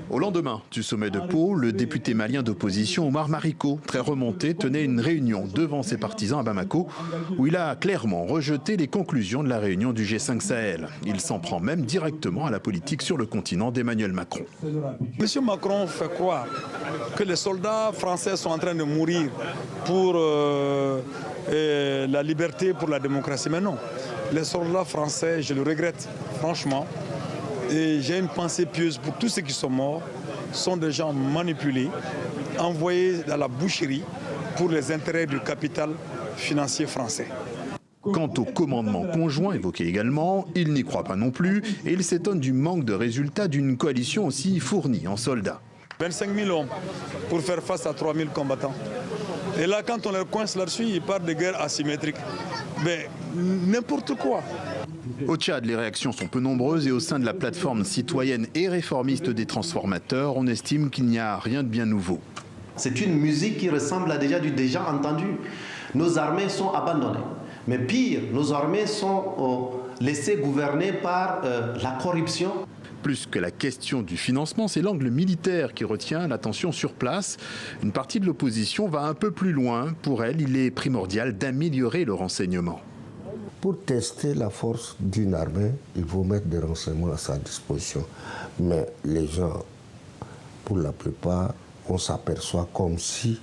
Au lendemain du sommet de Pau, le député malien d'opposition Omar Mariko, très remonté, tenait une réunion devant ses partisans à Bamako, où il a clairement rejeté les conclusions de la réunion du G5 Sahel. Il s'en prend même directement à la politique sur le continent d'Emmanuel Macron. Monsieur Macron fait croire que les soldats français sont en train de mourir pour la liberté, pour la démocratie. Mais non, les soldats français, je le regrette, franchement. Et j'ai une pensée pieuse pour tous ceux qui sont morts, sont des gens manipulés, envoyés dans la boucherie pour les intérêts du capital financier français. Quant au commandement conjoint évoqué également, il n'y croit pas non plus et il s'étonne du manque de résultats d'une coalition aussi fournie en soldats. 25 000 hommes pour faire face à 3 000 combattants. Et là, quand on les coince là-dessus, ils parlent de guerre asymétrique. Mais n'importe quoi. Au Tchad, les réactions sont peu nombreuses et au sein de la plateforme citoyenne et réformiste des transformateurs, on estime qu'il n'y a rien de bien nouveau. C'est une musique qui ressemble à du déjà entendu. Nos armées sont abandonnées. Mais pire, nos armées sont laissées gouverner par la corruption. Plus que la question du financement, c'est l'angle militaire qui retient l'attention sur place. Une partie de l'opposition va un peu plus loin. Pour elle, il est primordial d'améliorer le renseignement. Pour tester la force d'une armée, il faut mettre des renseignements à sa disposition. Mais les gens, pour la plupart, on s'aperçoit comme si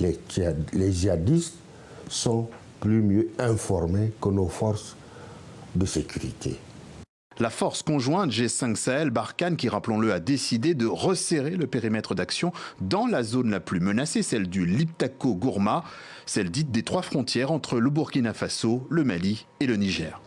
les djihadistes sont plus mieux informés que nos forces de sécurité. La force conjointe G5 Sahel, Barkhane, qui rappelons-le a décidé de resserrer le périmètre d'action dans la zone la plus menacée, celle du Liptako Gourma, celle dite des 3 frontières entre le Burkina Faso, le Mali et le Niger.